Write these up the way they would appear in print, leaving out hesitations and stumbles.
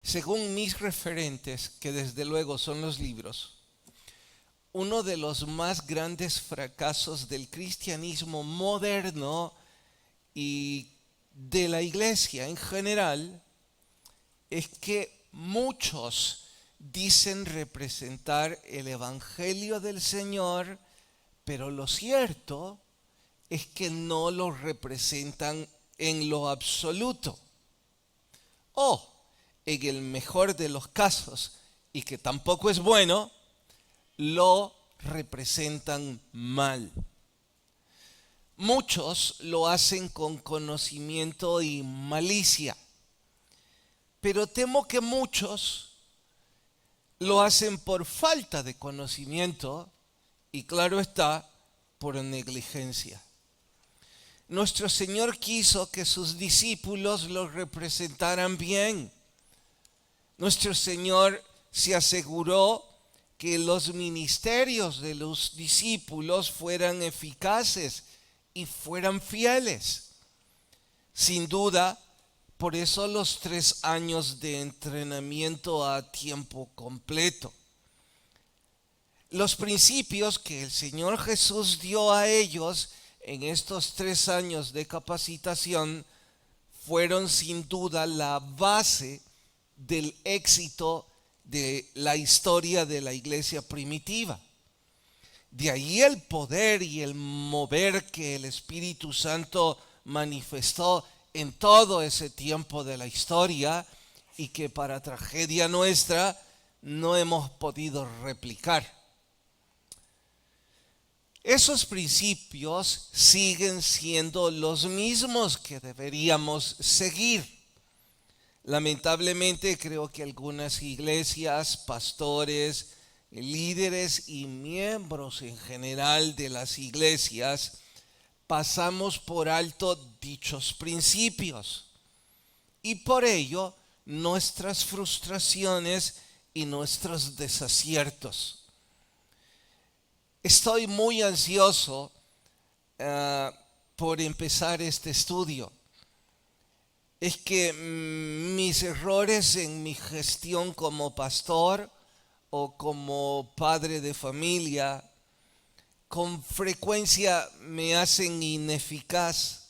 Según mis referentes, que desde luego son los libros, uno de los más grandes fracasos del cristianismo moderno y de la iglesia en general es que muchos dicen representar el Evangelio del Señor, pero lo cierto es que no lo representan en lo absoluto. O, en el mejor de los casos, y que tampoco es bueno, lo representan mal. Muchos lo hacen con conocimiento y malicia, pero temo que muchos lo hacen por falta de conocimiento y, claro está, por negligencia. Nuestro Señor quiso que sus discípulos lo representaran bien. Nuestro Señor se aseguró que los ministerios de los discípulos fueran eficaces y fueran fieles. Sin duda, por eso los 3 años de entrenamiento a tiempo completo. Los principios que el Señor Jesús dio a ellos en estos 3 años de capacitación fueron sin duda la base del éxito de la historia de la iglesia primitiva. De ahí el poder y el mover que el Espíritu Santo manifestó en todo ese tiempo de la historia y que para tragedia nuestra no hemos podido replicar. Esos principios siguen siendo los mismos que deberíamos seguir. Lamentablemente creo que algunas iglesias, pastores, líderes y miembros en general de las iglesias pasamos por alto dichos principios y por ello nuestras frustraciones y nuestros desaciertos. Estoy muy ansioso por empezar este estudio. Es que mis errores en mi gestión como pastor o como padre de familia con frecuencia me hacen ineficaz.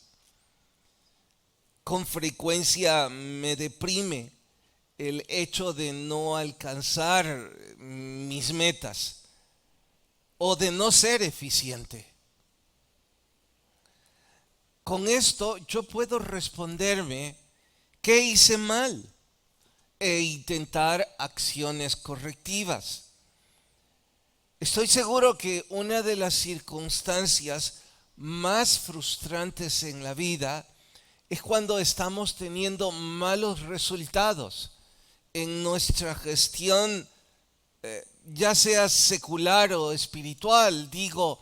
Con frecuencia me deprime el hecho de no alcanzar mis metas o de no ser eficiente. Con esto yo puedo responderme qué hice mal e intentar acciones correctivas. Estoy seguro que una de las circunstancias más frustrantes en la vida es cuando estamos teniendo malos resultados en nuestra gestión, ya sea secular o espiritual. Digo,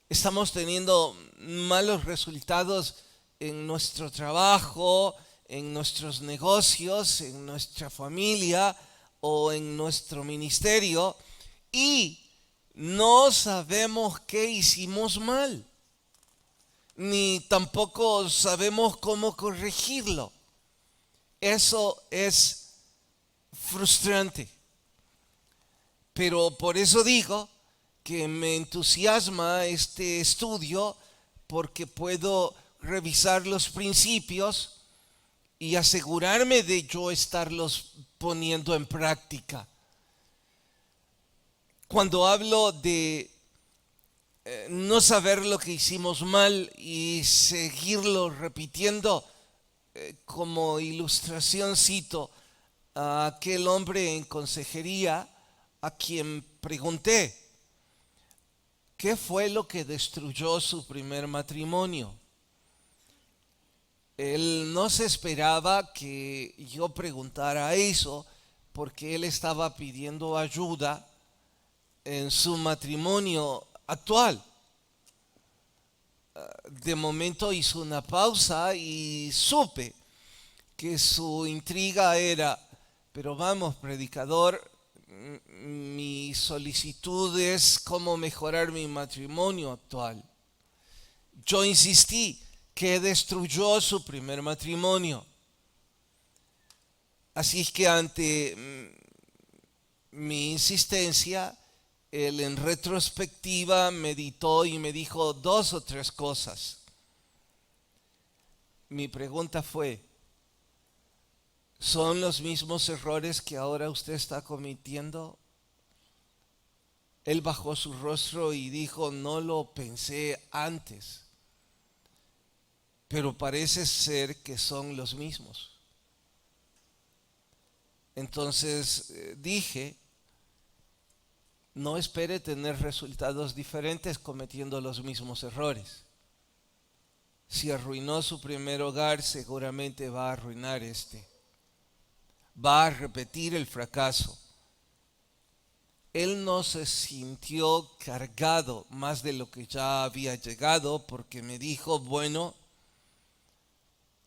estamos teniendo malos resultados en nuestro trabajo, en nuestros negocios, en nuestra familia o en nuestro ministerio y no sabemos qué hicimos mal, ni tampoco sabemos cómo corregirlo. Eso es frustrante. Pero por eso digo que me entusiasma este estudio porque puedo revisar los principios y asegurarme de yo estarlos poniendo en práctica. Cuando hablo de no saber lo que hicimos mal y seguirlo repitiendo, como ilustración cito a aquel hombre en consejería a quien pregunté qué fue lo que destruyó su primer matrimonio. Él no se esperaba que yo preguntara eso porque él estaba pidiendo ayuda en su matrimonio actual. De momento hizo una pausa y supe que su intriga era, pero vamos, predicador, mi solicitud es cómo mejorar mi matrimonio actual. Yo insistí que destruyó su primer matrimonio. Así es que ante mi insistencia, él en retrospectiva meditó y me dijo 2 o 3 cosas. Mi pregunta fue, ¿son los mismos errores que ahora usted está cometiendo? Él bajó su rostro y dijo, no lo pensé antes, pero parece ser que son los mismos. Entonces dije, no espere tener resultados diferentes cometiendo los mismos errores. Si arruinó su primer hogar, seguramente va a arruinar este. Va a repetir el fracaso. Él no se sintió cargado más de lo que ya había llegado porque me dijo, bueno,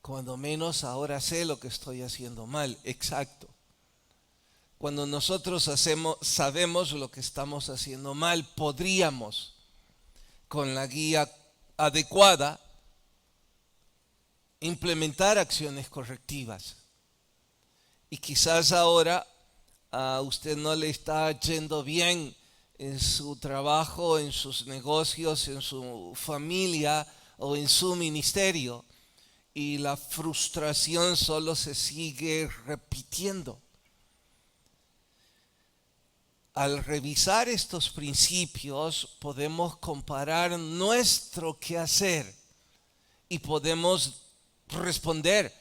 cuando menos ahora sé lo que estoy haciendo mal. Exacto. Cuando nosotros sabemos lo que estamos haciendo mal, podríamos, con la guía adecuada, implementar acciones correctivas. Y quizás ahora a usted no le está yendo bien en su trabajo, en sus negocios, en su familia o en su ministerio. Y la frustración solo se sigue repitiendo. Al revisar estos principios podemos comparar nuestro quehacer y podemos responder,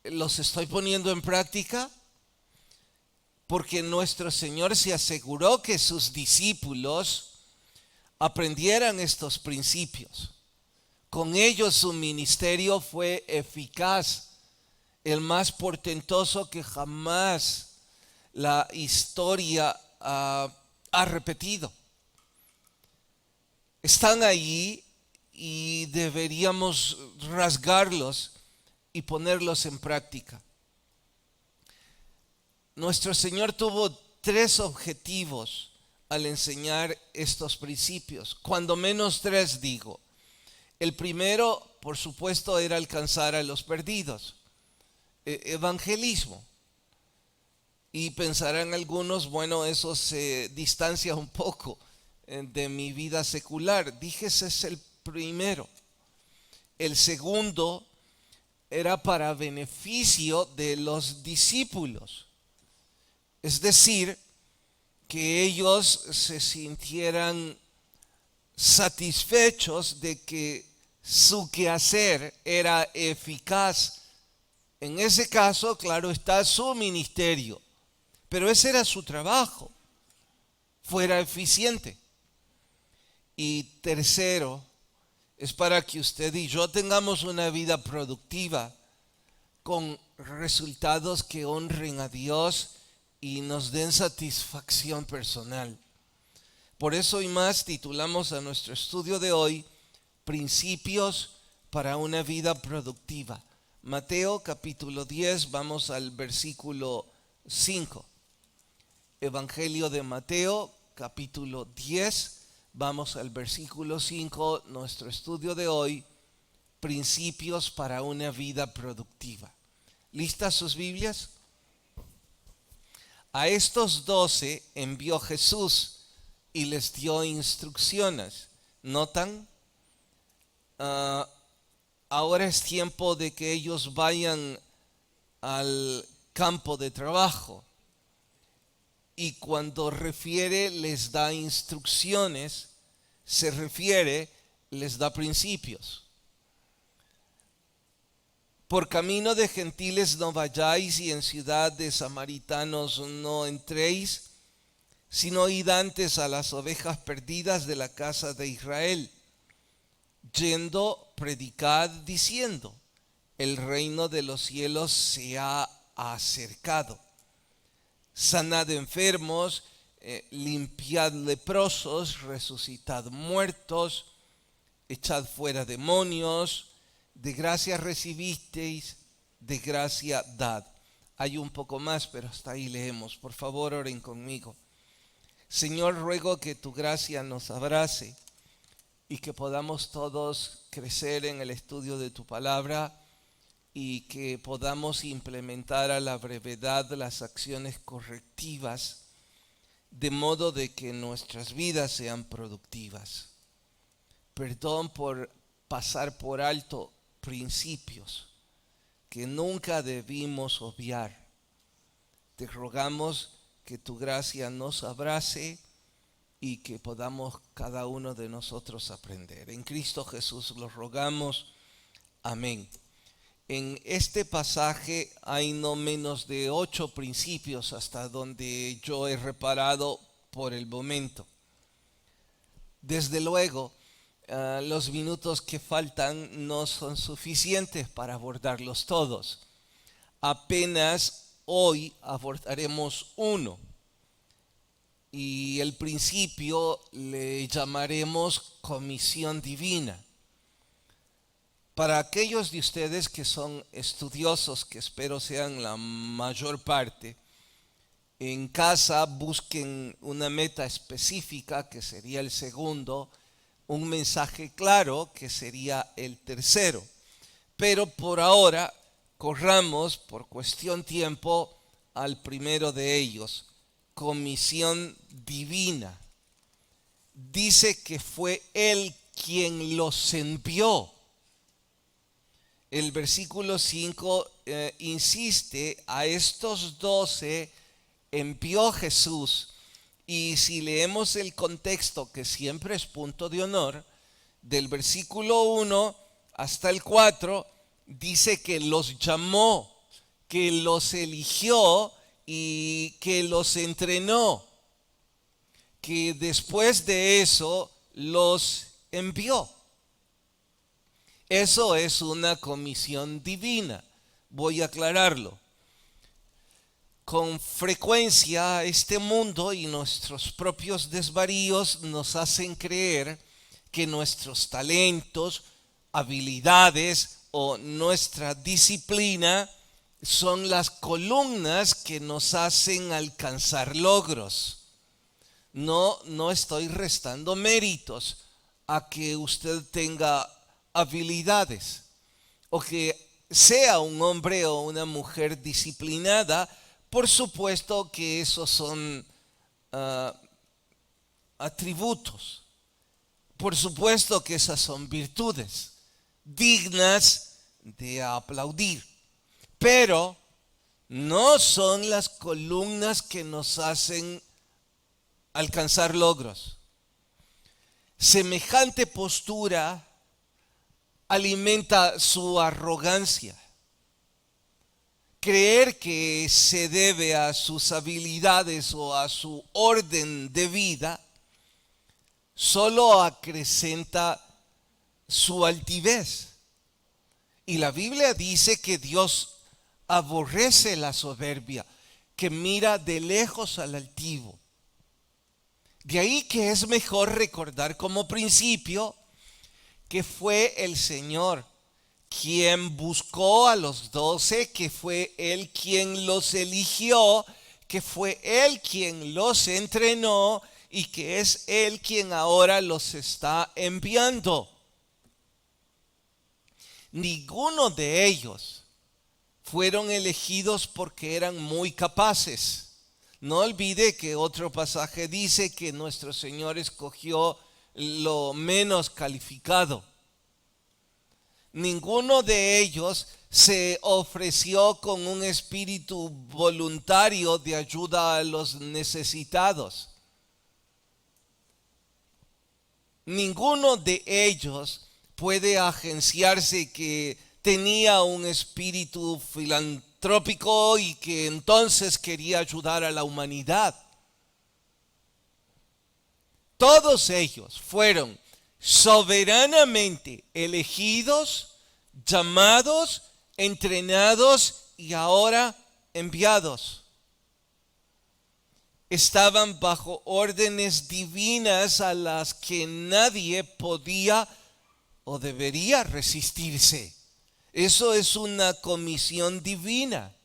¿los estoy poniendo en práctica? Porque nuestro Señor se aseguró que sus discípulos aprendieran estos principios. Con ellos su ministerio fue eficaz, el más portentoso que jamás la historia ha repetido. Están allí y deberíamos rasgarlos y ponerlos en práctica. Nuestro Señor tuvo 3 objetivos al enseñar estos principios, cuando menos 3 digo. El primero, por supuesto, era alcanzar a los perdidos, evangelismo. Y pensarán algunos, bueno, eso se distancia un poco de mi vida secular. Dije, ese es el primero. El segundo era para beneficio de los discípulos. Es decir, que ellos se sintieran satisfechos de que su quehacer era eficaz. En ese caso, claro está, su ministerio. Pero ese era su trabajo, fuera eficiente. Y tercero, es para que usted y yo tengamos una vida productiva con resultados que honren a Dios y nos den satisfacción personal. Por eso y más titulamos a nuestro estudio de hoy, Principios para una vida productiva. Mateo capítulo 10, vamos al versículo 5. Evangelio de Mateo, capítulo 10, vamos al versículo 5, nuestro estudio de hoy, principios para una vida productiva. ¿Listas sus Biblias? A estos 12 envió Jesús y les dio instrucciones. ¿Notan? Ahora es tiempo de que ellos vayan al campo de trabajo. Y cuando refiere, les da instrucciones, se refiere, les da principios. Por camino de gentiles no vayáis y en ciudad de samaritanos no entréis, sino id antes a las ovejas perdidas de la casa de Israel. Yendo, predicad diciendo, el reino de los cielos se ha acercado. Sanad enfermos, limpiad leprosos, resucitad muertos, echad fuera demonios, de gracia recibisteis, de gracia dad. Hay un poco más, pero hasta ahí leemos. Por favor, oren conmigo. Señor, ruego que tu gracia nos abrace y que podamos todos crecer en el estudio de tu palabra y que podamos implementar a la brevedad las acciones correctivas, de modo de que nuestras vidas sean productivas. Perdón por pasar por alto principios que nunca debimos obviar. Te rogamos que tu gracia nos abrace y que podamos cada uno de nosotros aprender. En Cristo Jesús lo rogamos. Amén. En este pasaje hay no menos de 8 principios hasta donde yo he reparado por el momento. Desde luego, los minutos que faltan no son suficientes para abordarlos todos. Apenas hoy abordaremos uno. Y el principio le llamaremos comisión divina. Para aquellos de ustedes que son estudiosos, que espero sean la mayor parte, en casa busquen una meta específica, que sería el segundo, un mensaje claro, que sería el tercero. Pero por ahora, corramos por cuestión tiempo al primero de ellos, comisión divina. Dice que fue Él quien los envió. El versículo 5 insiste: a estos 12 envió Jesús. Y si leemos el contexto, que siempre es punto de honor, del versículo 1 hasta el 4, dice que los llamó, que los eligió y que los entrenó, que después de eso los envió. Eso es una comisión divina. Voy a aclararlo. Con frecuencia este mundo y nuestros propios desvaríos nos hacen creer que nuestros talentos, habilidades o nuestra disciplina son las columnas que nos hacen alcanzar logros. No estoy restando méritos a que usted tenga habilidades o que sea un hombre o una mujer disciplinada. Por supuesto que esos son atributos. Por supuesto que esas son virtudes dignas de aplaudir. Pero no son las columnas que nos hacen alcanzar logros. Semejante postura alimenta su arrogancia. Creer que se debe a sus habilidades o a su orden de vida solo acrecenta su altivez. Y la Biblia dice que Dios aborrece la soberbia, que mira de lejos al altivo. De ahí que es mejor recordar como principio que fue el Señor quien buscó a los 12, que fue Él quien los eligió, que fue Él quien los entrenó y que es Él quien ahora los está enviando. Ninguno de ellos fueron elegidos porque eran muy capaces. No olvide que otro pasaje dice que nuestro Señor escogió lo menos calificado. Ninguno de ellos se ofreció con un espíritu voluntario de ayuda a los necesitados. Ninguno de ellos puede agenciarse que tenía un espíritu filantrópico y que entonces quería ayudar a la humanidad. Todos ellos fueron soberanamente elegidos, llamados, entrenados y ahora enviados. Estaban bajo órdenes divinas a las que nadie podía o debería resistirse. Eso es una comisión divina.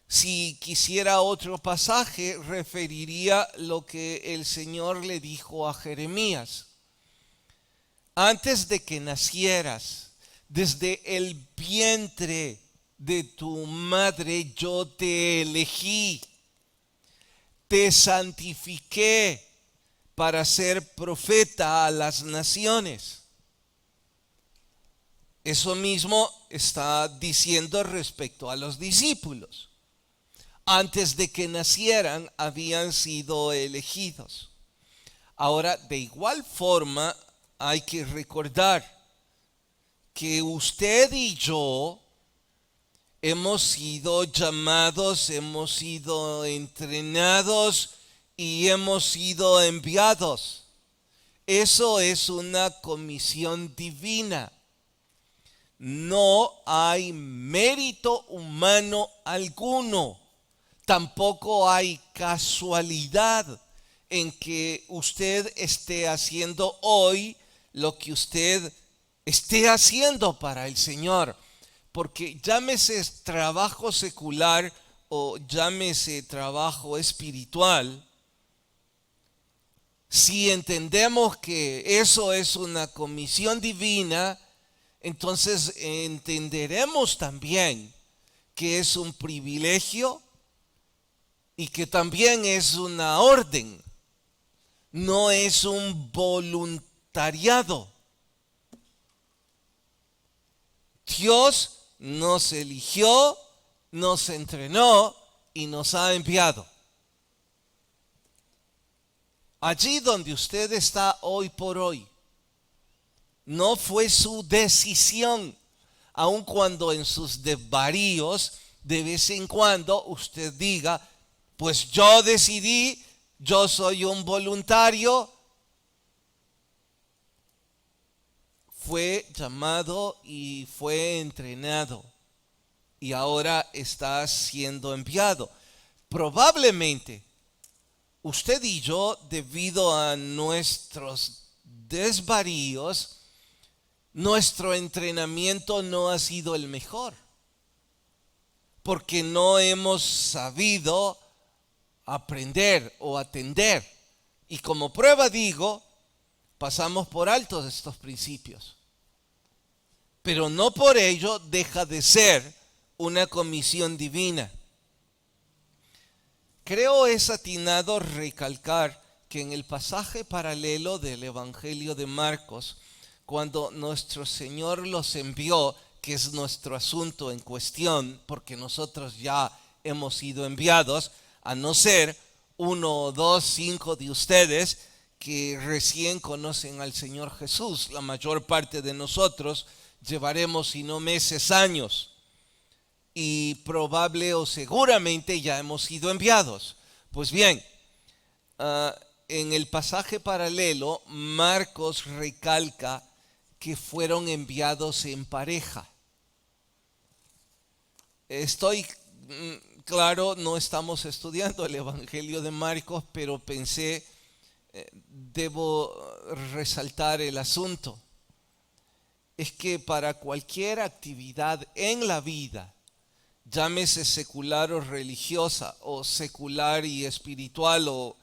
Si quisiera otro pasaje, referiría lo que el Señor le dijo a Jeremías. Antes de que nacieras, Desde el vientre de tu madre yo te elegí, te santifiqué para ser profeta a las naciones. Eso mismo está diciendo respecto a los discípulos. Antes de que nacieran habían sido elegidos. Ahora, de igual forma, hay que recordar que usted y yo hemos sido llamados, hemos sido entrenados y hemos sido enviados. Eso es una comisión divina. No hay mérito humano alguno. Tampoco hay casualidad en que usted esté haciendo hoy lo que usted esté haciendo para el Señor. Porque llámese trabajo secular o llámese trabajo espiritual, si entendemos que eso es una comisión divina, entonces entenderemos también que es un privilegio y que también es una orden, no es un voluntariado. Dios nos eligió, nos entrenó y nos ha enviado. Allí donde usted está hoy por hoy, no fue su decisión, aun cuando en sus desvaríos de vez en cuando usted diga, pues yo decidí, yo soy un voluntario. Fue llamado y fue entrenado y ahora está siendo enviado. Probablemente usted y yo, debido a nuestros desvaríos, nuestro entrenamiento no ha sido el mejor, porque no hemos sabido aprender o atender. Y como prueba digo, pasamos por alto estos principios. Pero no por ello deja de ser una comisión divina. Creo es atinado recalcar que en el pasaje paralelo del Evangelio de Marcos, cuando nuestro Señor los envió, que es nuestro asunto en cuestión, porque nosotros ya hemos sido enviados, a no ser 1, 2, 5 de ustedes que recién conocen al Señor Jesús. La mayor parte de nosotros llevaremos, si no meses, años, y probable o seguramente ya hemos sido enviados. Pues bien, en el pasaje paralelo, Marcos recalca que fueron enviados en pareja. Claro, no estamos estudiando el Evangelio de Marcos, pero pensé, debo resaltar el asunto. Es que para cualquier actividad en la vida, llámese secular o religiosa, o secular y espiritual,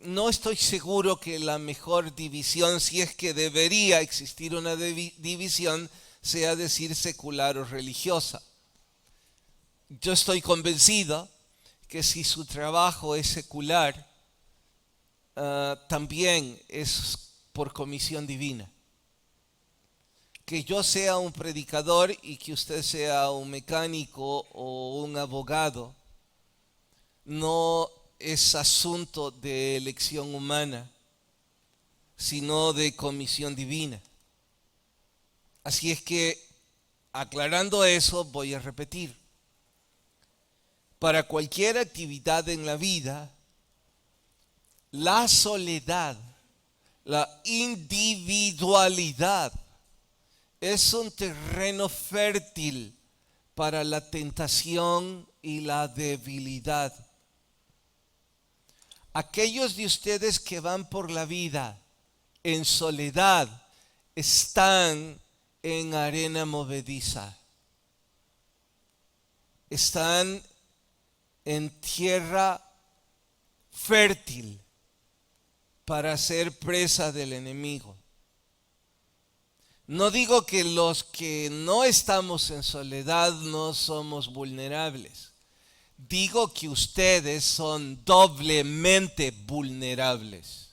no estoy seguro que la mejor división, si es que debería existir una división, sea decir secular o religiosa. Yo estoy convencido que si su trabajo es secular, también es por comisión divina. Que yo sea un predicador y que usted sea un mecánico o un abogado, no es asunto de elección humana, sino de comisión divina. Así es que, aclarando eso, voy a repetir. Para cualquier actividad en la vida, la soledad, la individualidad, es un terreno fértil para la tentación y la debilidad. Aquellos de ustedes que van por la vida en soledad están en arena movediza. Están en tierra fértil para ser presa del enemigo. No digo que los que no estamos en soledad no somos vulnerables. Digo que ustedes son doblemente vulnerables.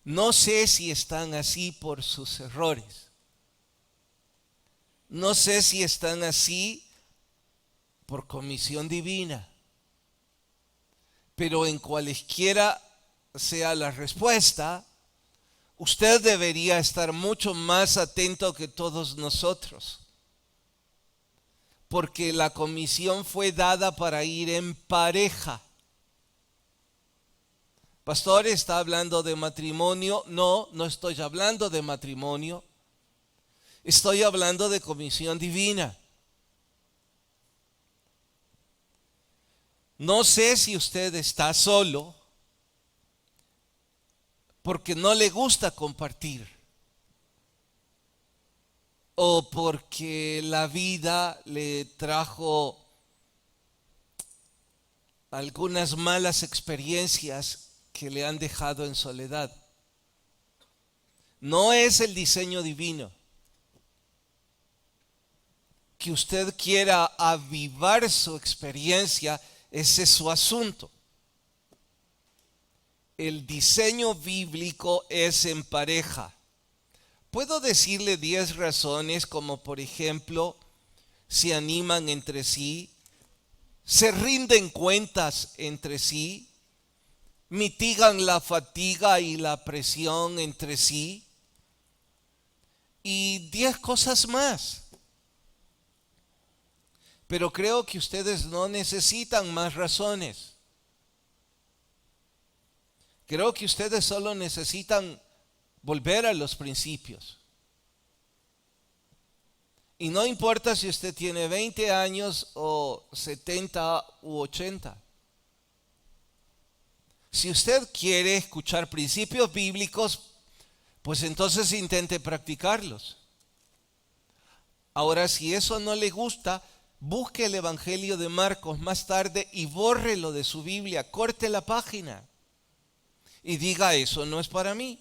No sé si están así por sus errores. No sé si están así por comisión divina. Pero en cualesquiera sea la respuesta, usted debería estar mucho más atento que todos nosotros. Porque la comisión fue dada para ir en pareja. Pastor, ¿está hablando de matrimonio? No, no estoy hablando de matrimonio. Estoy hablando de comisión divina. No sé si usted está solo porque no le gusta compartir o porque la vida le trajo algunas malas experiencias que le han dejado en soledad. No es el diseño divino que usted quiera avivar su experiencia. Ese es su asunto. El diseño bíblico es en pareja. Puedo decirle 10 razones, como por ejemplo, se animan entre sí, se rinden cuentas entre sí, mitigan la fatiga y la presión entre sí, y 10 cosas más. Pero creo que ustedes no necesitan más razones. Creo que ustedes solo necesitan volver a los principios. Y no importa si usted tiene 20 años o 70 u 80. Si usted quiere escuchar principios bíblicos, pues entonces intente practicarlos. Ahora, si eso no le gusta, busque el Evangelio de Marcos más tarde y bórrelo de su Biblia, corte la página y diga: eso no es para mí.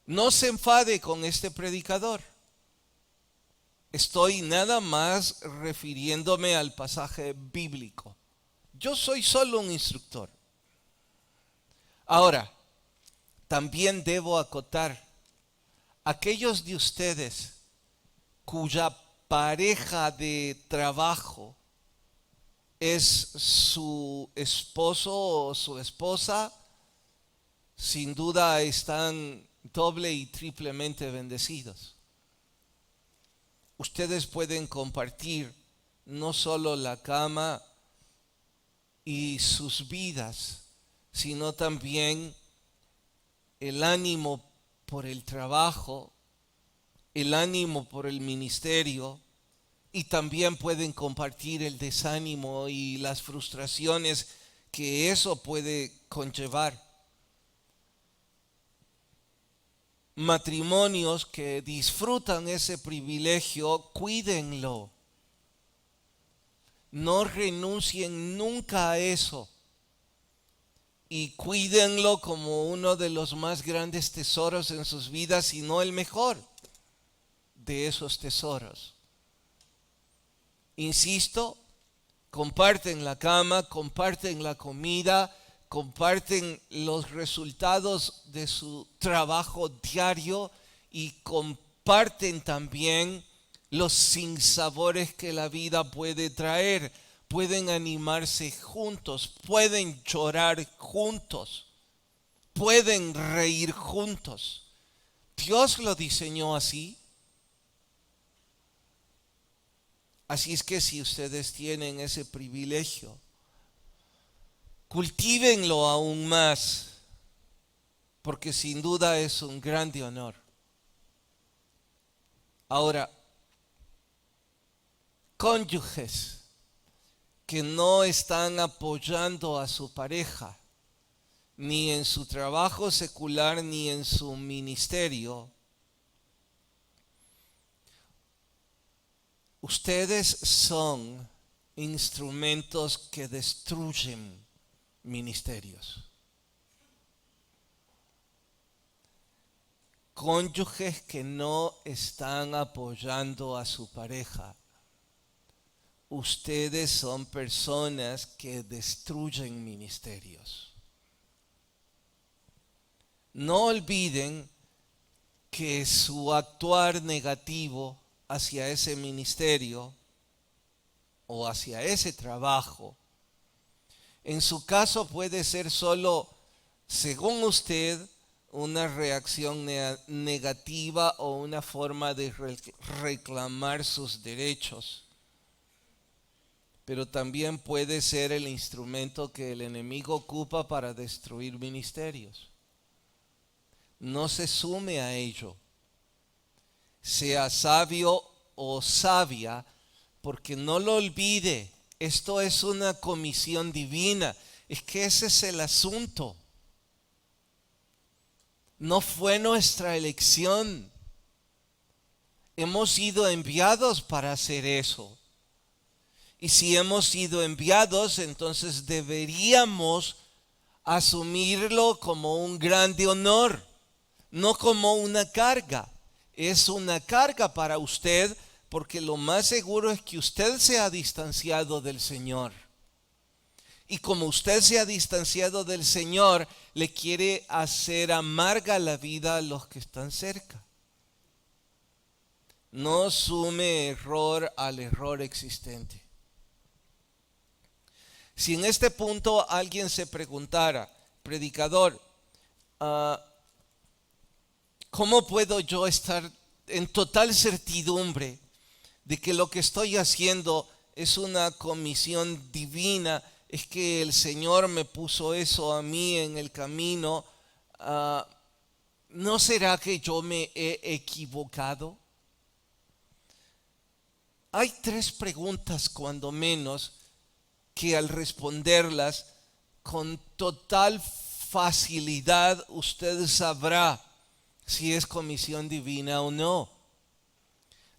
No se enfade con este predicador. Estoy nada más refiriéndome al pasaje bíblico. Yo soy solo un instructor. Ahora, también debo acotar, aquellos de ustedes cuya pareja de trabajo es su esposo o su esposa, sin duda están doble y triplemente bendecidos. Ustedes pueden compartir no solo la cama y sus vidas, sino también el ánimo por el trabajo, el ánimo por el ministerio, y también pueden compartir el desánimo y las frustraciones que eso puede conllevar. Matrimonios que disfrutan ese privilegio, cuídenlo. No renuncien nunca a eso. Y cuídenlo como uno de los más grandes tesoros en sus vidas, y no el mejor de esos tesoros. Insisto, comparten la cama, comparten la comida, comparten los resultados de su trabajo diario y comparten también los sinsabores que la vida puede traer. Pueden animarse juntos, pueden llorar juntos, pueden reír juntos. Dios lo diseñó así. Así es que si ustedes tienen ese privilegio, cultívenlo aún más, porque sin duda es un grande honor. Ahora, cónyuges que no están apoyando a su pareja, ni en su trabajo secular, ni en su ministerio, ustedes son instrumentos que destruyen ministerios. cónyuges que no están apoyando a su pareja, ustedes son personas que destruyen ministerios. No olviden que su actuar negativo hacia ese ministerio o hacia ese trabajo, en su caso puede ser solo, según usted, una reacción negativa o una forma de reclamar sus derechos, pero también puede ser el instrumento que el enemigo ocupa para destruir ministerios. No se sume a ello. Sea sabio o sabia, porque no lo olvide, esto es una comisión divina. Es que ese es el asunto. No fue nuestra elección. Hemos sido enviados para hacer eso. Y si hemos sido enviados, entonces deberíamos asumirlo como un grande honor, no como una carga. Es una carga para usted porque lo más seguro es que usted se ha distanciado del Señor. Y como usted se ha distanciado del Señor, le quiere hacer amarga la vida a los que están cerca. No sume error al error existente. Si en este punto alguien se preguntara, predicador, ¿cómo puedo yo estar en total certidumbre de que lo que estoy haciendo es una comisión divina? Es que el Señor me puso eso a mí en el camino. ¿No será que yo me he equivocado? Hay 3 preguntas, cuando menos, que al responderlas con total facilidad usted sabrá si es comisión divina o no.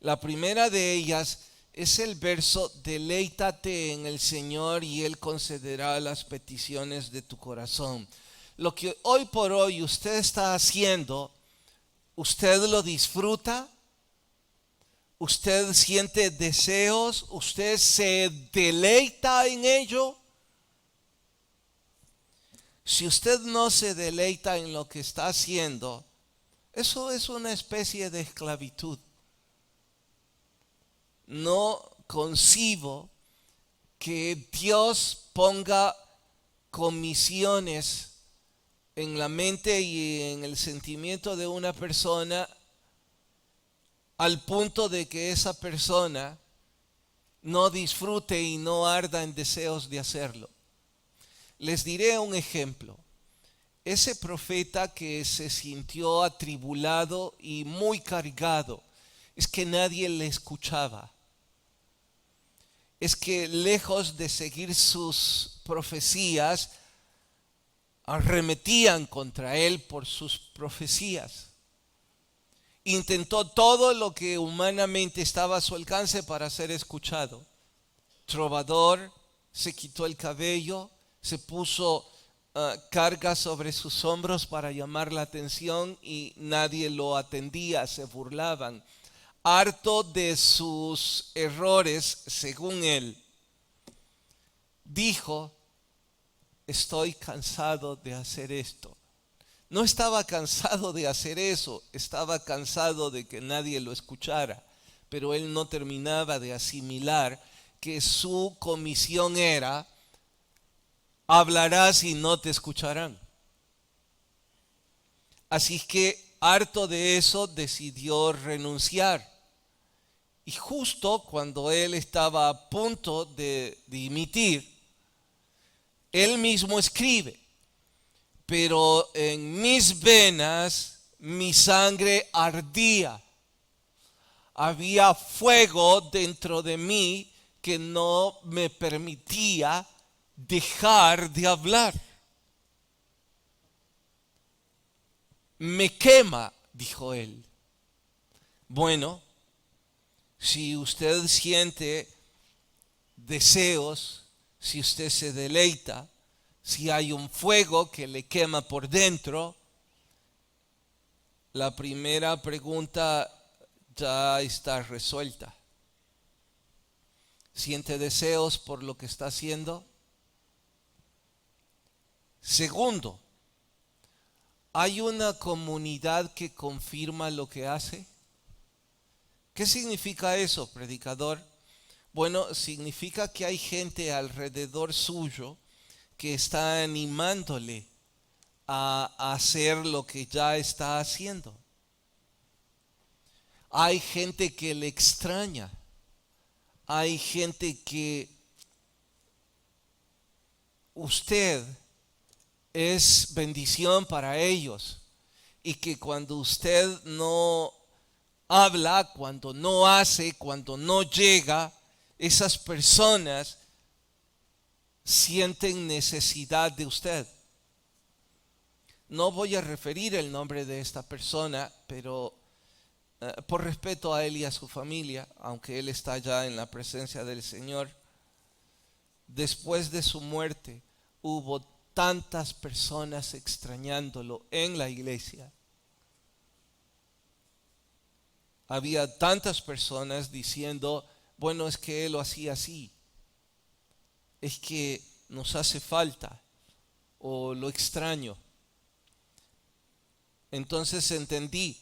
La primera de ellas es el verso: deleítate en el Señor y Él concederá las peticiones de tu corazón. Lo que hoy por hoy usted está haciendo, ¿usted lo disfruta? ¿Usted siente deseos? ¿Usted se deleita en ello? Si usted no se deleita en lo que está haciendo, eso es una especie de esclavitud. No concibo que Dios ponga comisiones en la mente y en el sentimiento de una persona al punto de que esa persona no disfrute y no arda en deseos de hacerlo. Les diré un ejemplo. Ese profeta que se sintió atribulado y muy cargado, es que nadie le escuchaba. Es que lejos de seguir sus profecías, arremetían contra él por sus profecías. Intentó todo lo que humanamente estaba a su alcance para ser escuchado. Trovador, se quitó el cabello, se puso carga sobre sus hombros para llamar la atención y nadie lo atendía, se burlaban. Harto de sus errores, según él, dijo: estoy cansado de hacer esto. No estaba cansado de hacer eso, estaba cansado de que nadie lo escuchara, pero él no terminaba de asimilar que su comisión era: hablarás y no te escucharán. Así que, harto de eso, decidió renunciar. Y justo cuando él estaba a punto de dimitir, él mismo escribe: pero en mis venas mi sangre ardía. Había fuego dentro de mí que no me permitía dejar de hablar. Me quema, dijo él. Bueno, si usted siente deseos, si usted se deleita, si hay un fuego que le quema por dentro, la primera pregunta ya está resuelta. ¿Siente deseos por lo que está haciendo? Segundo, ¿hay una comunidad que confirma lo que hace? ¿Qué significa eso, predicador? Bueno, significa que hay gente alrededor suyo que está animándole a hacer lo que ya está haciendo. Hay gente que le extraña. Hay gente que usted es bendición para ellos y que cuando usted no habla, cuando no hace, cuando no llega, esas personas sienten necesidad de usted. No voy a referir el nombre de esta persona, pero por respeto a él y a su familia, aunque él está ya en la presencia del Señor, después de su muerte hubo tantas personas extrañándolo en la iglesia. Había tantas personas diciendo, bueno, es que él lo hacía así, es que nos hace falta o lo extraño. Entonces entendí,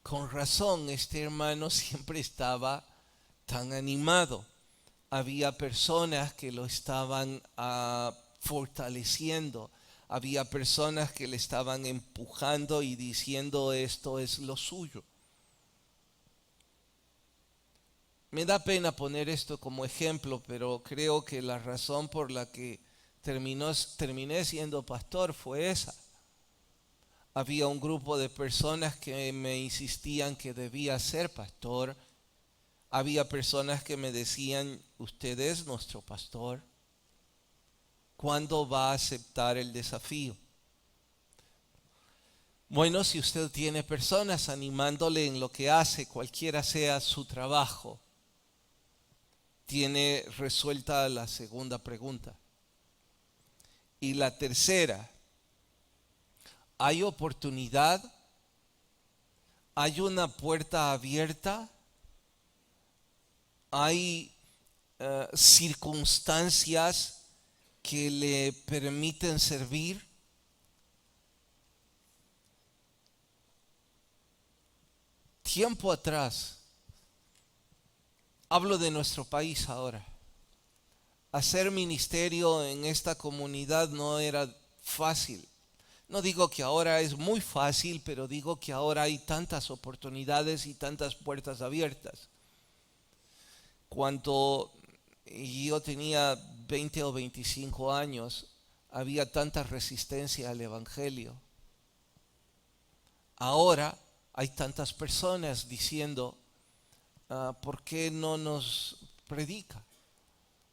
con razón este hermano siempre estaba tan animado. Había personas que lo estaban fortaleciendo. Había personas que le estaban empujando y diciendo esto es lo suyo. Me da pena poner esto como ejemplo, pero creo que la razón por la que terminé siendo pastor fue esa. Había un grupo de personas que me insistían que debía ser pastor. Había personas que me decían, usted es nuestro pastor. ¿Cuándo va a aceptar el desafío? Bueno, si usted tiene personas animándole en lo que hace, cualquiera sea su trabajo, tiene resuelta la segunda pregunta. Y la tercera, ¿hay oportunidad? ¿Hay una puerta abierta? ¿Hay circunstancias que le permiten servir? Tiempo atrás, hablo de nuestro país ahora, hacer ministerio en esta comunidad no era fácil. No digo que ahora es muy fácil, pero digo que ahora hay tantas oportunidades y tantas puertas abiertas. Cuando yo tenía 20 o 25 años, había tanta resistencia al Evangelio. Ahora hay tantas personas diciendo, ¿por qué no nos predica?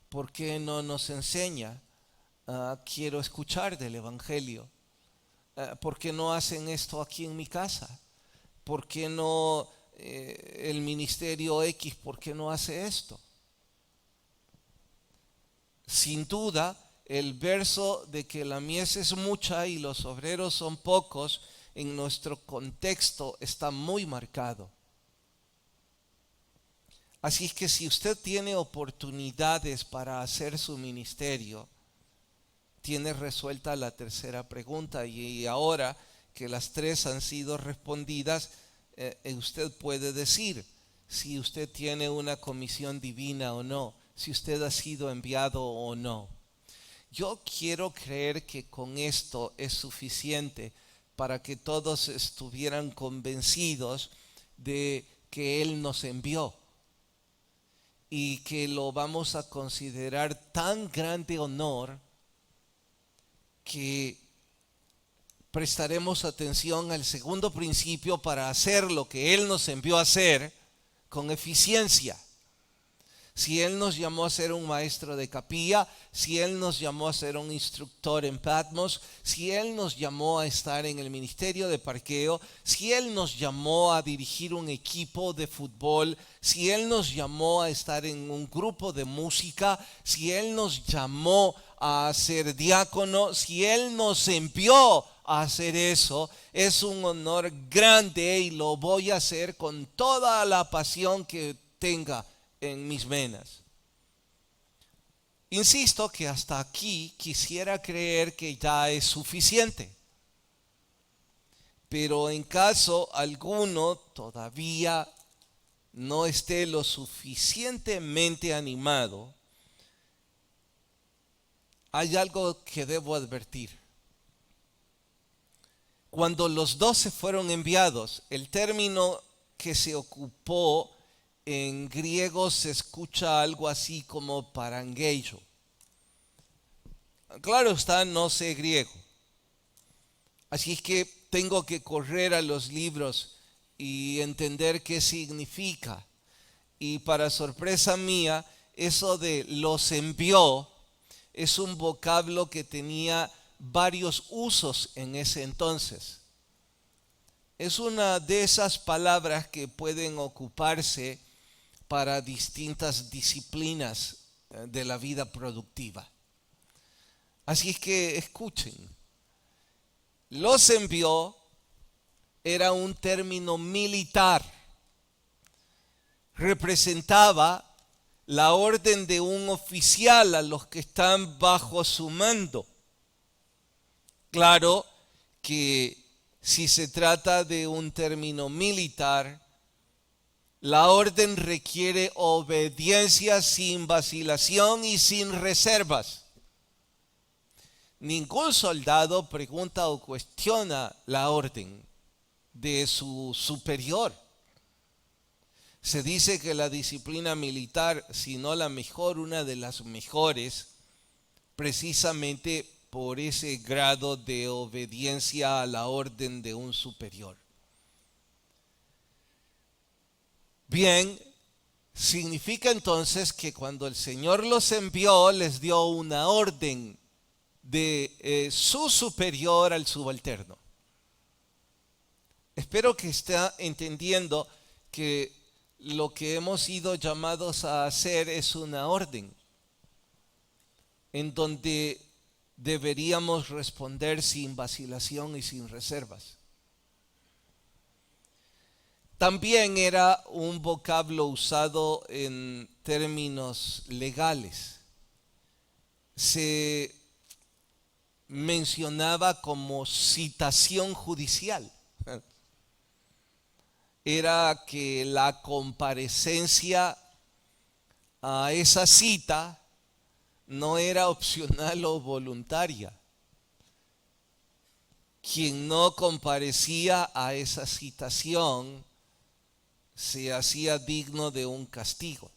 ¿Por qué no nos enseña? Quiero escuchar del Evangelio. ¿Por qué no hacen esto aquí en mi casa? ¿Por qué no el ministerio X, por qué no hace esto? Sin duda, el verso de que la mies es mucha y los obreros son pocos, en nuestro contexto está muy marcado. Así es que si usted tiene oportunidades para hacer su ministerio, tiene resuelta la tercera pregunta, y ahora que las tres han sido respondidas, usted puede decir si usted tiene una comisión divina o no, si usted ha sido enviado o no. Yo quiero creer que con esto es suficiente para que todos estuvieran convencidos de que Él nos envió y que lo vamos a considerar tan grande honor que prestaremos atención al segundo principio para hacer lo que Él nos envió a hacer con eficiencia. Si Él nos llamó a ser un maestro de capilla, si Él nos llamó a ser un instructor en Patmos, si Él nos llamó a estar en el ministerio de parqueo, si Él nos llamó a dirigir un equipo de fútbol, si Él nos llamó a estar en un grupo de música, si Él nos llamó a ser diácono, si Él nos envió hacer eso. Es un honor grande y lo voy a hacer con toda la pasión que tenga en mis venas. Insisto que hasta aquí quisiera creer que ya es suficiente. Pero en caso alguno todavía no esté lo suficientemente animado, hay algo que debo advertir. Cuando los 12 fueron enviados, el término que se ocupó en griego se escucha algo así como parangeio. Claro está, no sé griego. Así es que tengo que correr a los libros y entender qué significa. Y para sorpresa mía, eso de los envió es un vocablo que tenía varios usos en ese entonces. Es una de esas palabras que pueden ocuparse para distintas disciplinas de la vida productiva. Así es que escuchen, los envió era un término militar, representaba la orden de un oficial a los que están bajo su mando. Claro que si se trata de un término militar, la orden requiere obediencia sin vacilación y sin reservas. Ningún soldado pregunta o cuestiona la orden de su superior. Se dice que la disciplina militar, si no la mejor, una de las mejores, precisamente por ese grado de obediencia a la orden de un superior. Bien, significa entonces que cuando el Señor los envió, les dio una orden de su superior al subalterno. Espero que esté entendiendo que lo que hemos sido llamados a hacer es una orden en donde deberíamos responder sin vacilación y sin reservas. También era un vocablo usado en términos legales. Se mencionaba como citación judicial. Era que la comparecencia a esa cita no era opcional o voluntaria. Quien no comparecía a esa citación se hacía digno de un castigo.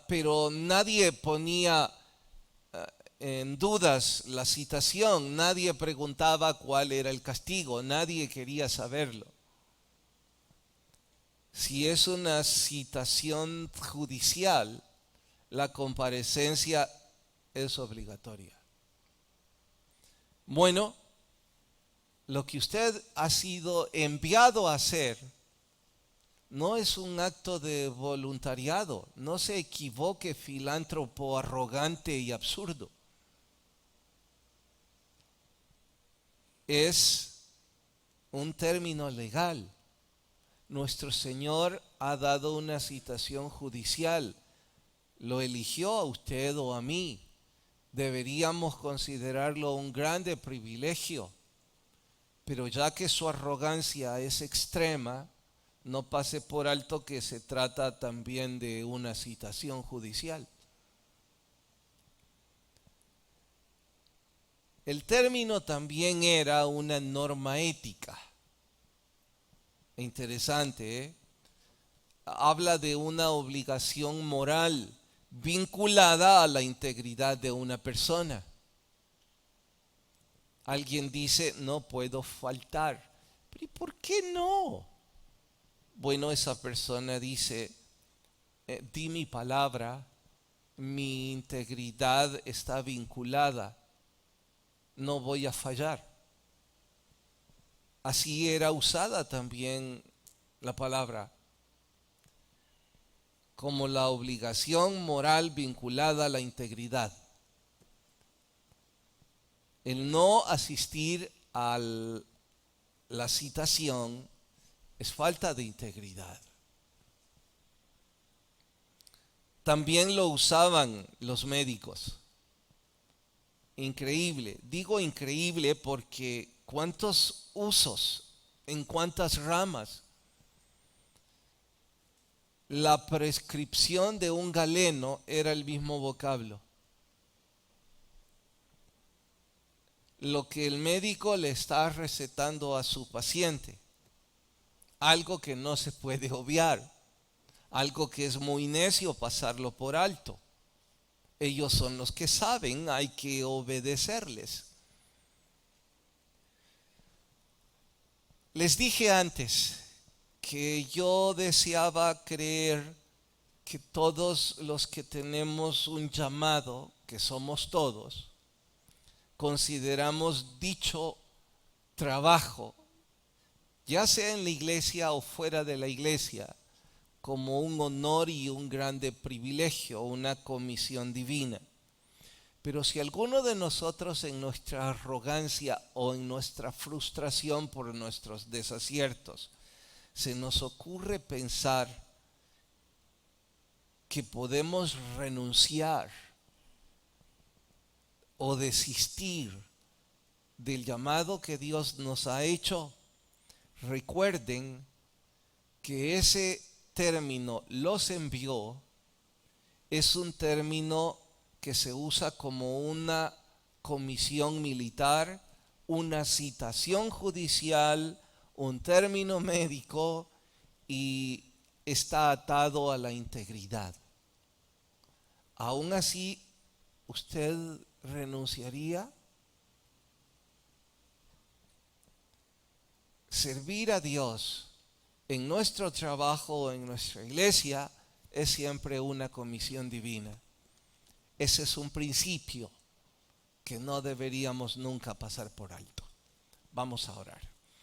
Pero nadie ponía en dudas la citación, nadie preguntaba cuál era el castigo, nadie quería saberlo. Si es una citación judicial, la comparecencia es obligatoria. Bueno, lo que usted ha sido enviado a hacer no es un acto de voluntariado. No se equivoque, filántropo arrogante y absurdo. Es un término legal. Nuestro Señor ha dado una citación judicial. Lo eligió a usted o a mí. Deberíamos considerarlo un grande privilegio. Pero ya que su arrogancia es extrema, no pase por alto que se trata también de una citación judicial. El término también era una norma ética. Interesante, ¿eh? Habla de una obligación moral vinculada a la integridad de una persona. Alguien dice, no puedo faltar. ¿Pero y por qué no? Bueno, esa persona dice, di mi palabra, mi integridad está vinculada, no voy a fallar. Así era usada también la palabra, como la obligación moral vinculada a la integridad. El no asistir a la citación es falta de integridad. También lo usaban los médicos. Increíble. Digo increíble porque cuántos usos, en cuántas ramas. La prescripción de un galeno era el mismo vocablo. Lo que el médico le está recetando a su paciente. Algo que no se puede obviar. Algo que es muy necio pasarlo por alto. Ellos son los que saben, hay que obedecerles. Les dije antes que yo deseaba creer que todos los que tenemos un llamado, que somos todos, consideramos dicho trabajo, ya sea en la iglesia o fuera de la iglesia, como un honor y un grande privilegio, una comisión divina. Pero si alguno de nosotros en nuestra arrogancia o en nuestra frustración por nuestros desaciertos se nos ocurre pensar que podemos renunciar o desistir del llamado que Dios nos ha hecho, recuerden que ese término "los envió" es un término que se usa como una comisión militar, una citación judicial, un término médico y está atado a la integridad. Aún así, ¿usted renunciaría? Servir a Dios en nuestro trabajo o en nuestra iglesia es siempre una comisión divina. Ese es un principio que no deberíamos nunca pasar por alto. Vamos a orar.